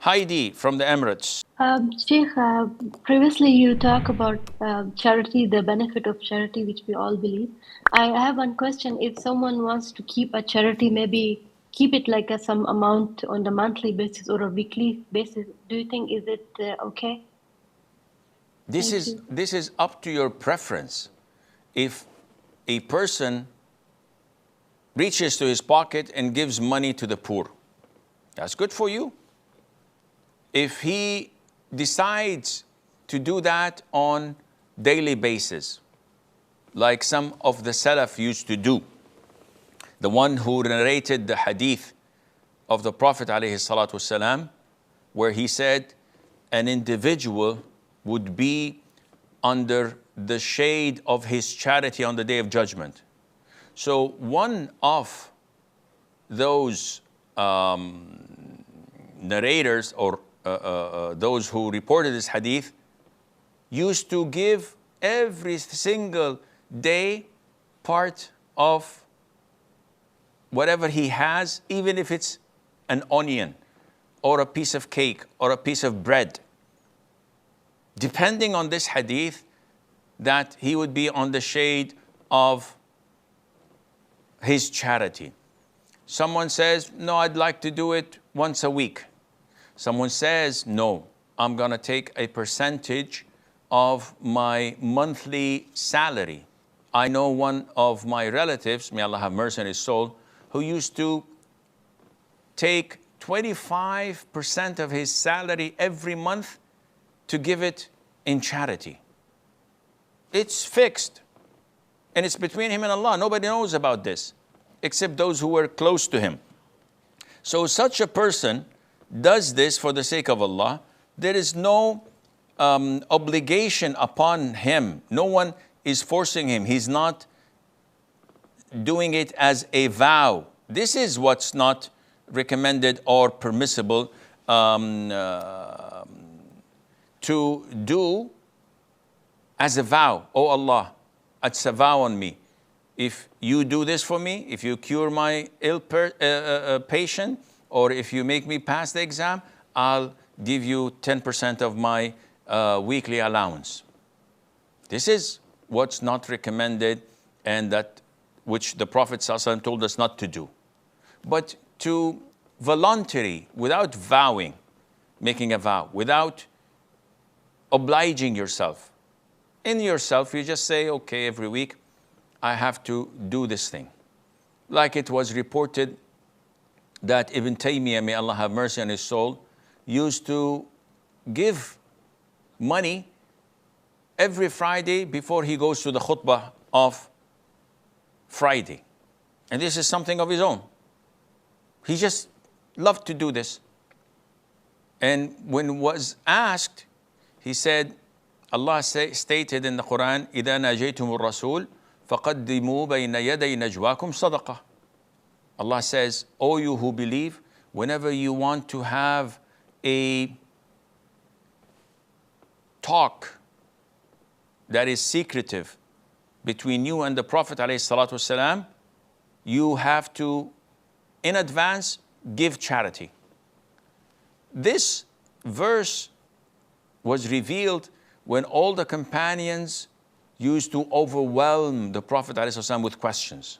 Heidi from the Emirates. Sheikh, previously you talked about charity, the benefit of charity, which we all believe. I have one question. If someone wants to keep a charity, maybe keep it like some amount on the monthly basis or a weekly basis, do you think is it okay? This is up to your preference. If a person reaches to his pocket and gives money to the poor, that's good for you. If he decides to do that on daily basis, like some of the Salaf used to do, the one who narrated the hadith of the Prophet ﷺ, where he said an individual would be under the shade of his charity on the Day of Judgment. So one of those narrators or those who reported this hadith used to give every single day part of whatever he has, even if it's an onion or a piece of cake or a piece of bread, depending on this hadith, that he would be on the shade of his charity. Someone says, no, I'd like to do it once a week. Someone says, no, I'm going to take a percentage of my monthly salary. I know one of my relatives, may Allah have mercy on his soul, who used to take 25% of his salary every month to give it in charity. It's fixed. And it's between him and Allah. Nobody knows about this, except those who were close to him. So such a person does this for the sake of Allah. There is no obligation upon him. No one is forcing him. He's not doing it as a vow. This is what's not recommended or permissible to do as a vow. Oh Allah, it's a vow on me. If you do this for me, if you cure my ill patient, or if you make me pass the exam, I'll give you 10% of my weekly allowance. This is what's not recommended, and that which the Prophet ﷺ told us not to do. But to voluntary, without vowing, making a vow, without obliging yourself. In yourself, you just say, okay, every week, I have to do this thing. Like it was reported that Ibn Taymiyyah, may Allah have mercy on his soul, used to give money every Friday before he goes to the khutbah of Friday. And this is something of his own. He just loved to do this. And when was asked, he said, Allah stated in the Quran, إِذَا نَاجَيْتُمُ الرَّسُولِ فَقَدِّمُوا بَيْنَ يَدَيْ نَجْوَاكُمْ صَدَقَةً. Allah says, O you who believe, whenever you want to have a talk that is secretive between you and the Prophet ﷺ, you have to, in advance, give charity. This verse was revealed when all the companions used to overwhelm the Prophet ﷺ with questions.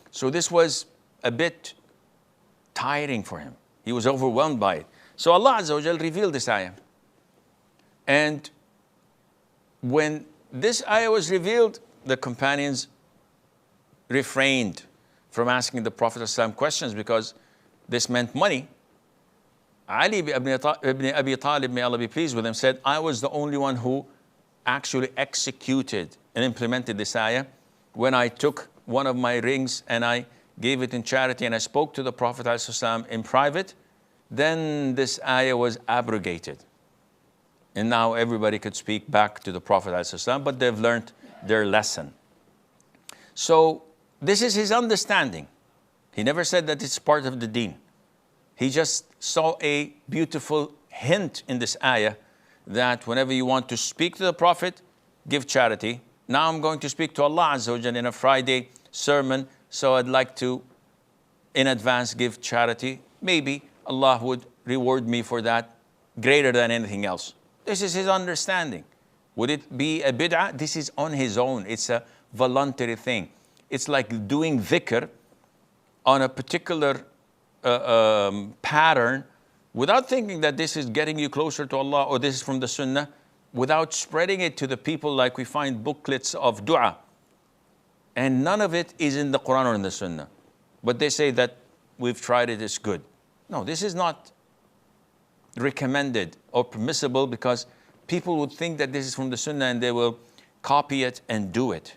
So this was a bit tiring for him. He was overwhelmed by it. So Allah Azza wa Jal revealed this ayah. And when this ayah was revealed, the companions refrained from asking the Prophet ﷺ questions because this meant money. Ali ibn Abi Talib, may Allah be pleased with him, said, I was the only one who actually executed and implemented this ayah when I took one of my rings and I gave it in charity and I spoke to the Prophet ﷺ in private. Then this ayah was abrogated. And now everybody could speak back to the Prophet ﷺ, but they've learned their lesson. So this is his understanding. He never said that it's part of the deen. He just saw a beautiful hint in this ayah that whenever you want to speak to the Prophet, give charity. Now I'm going to speak to Allah Azza wa Jalla in a Friday sermon, so I'd like to, in advance, give charity. Maybe Allah would reward me for that greater than anything else. This is his understanding. Would it be a bid'ah? This is on his own. It's a voluntary thing. It's like doing dhikr on a particular pattern without thinking that this is getting you closer to Allah or this is from the sunnah, without spreading it to the people, like we find booklets of dua. And none of it is in the Quran or in the sunnah. But they say that we've tried it, it's good. No, this is not recommended or permissible, because people would think that this is from the sunnah and they will copy it and do it.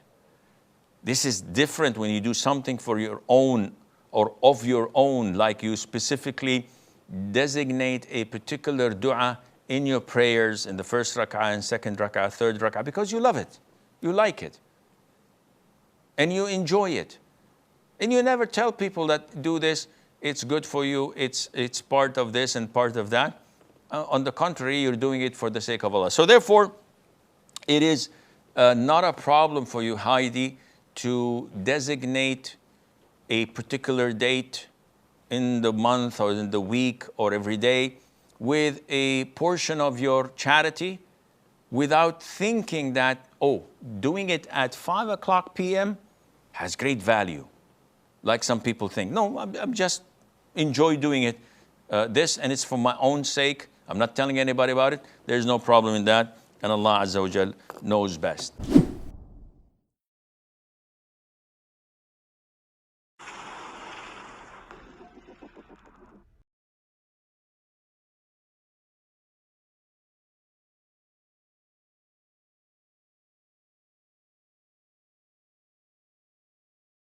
This is different when you do something for your own or of your own, like you specifically designate a particular dua in your prayers in the first rak'ah and second rak'ah, third rak'ah, because you love it, you like it, and you enjoy it. And you never tell people that do this, it's good for you, it's part of this and part of that. On the contrary, you're doing it for the sake of Allah. So therefore, it is not a problem for you, Heidi, to designate a particular date in the month or in the week or every day with a portion of your charity, without thinking that, oh, doing it at 5 o'clock p.m. has great value, like some people think. No, I'm just enjoy doing it, and it's for my own sake. I'm not telling anybody about it. There's no problem in that, and Allah Azza wa Jal knows best.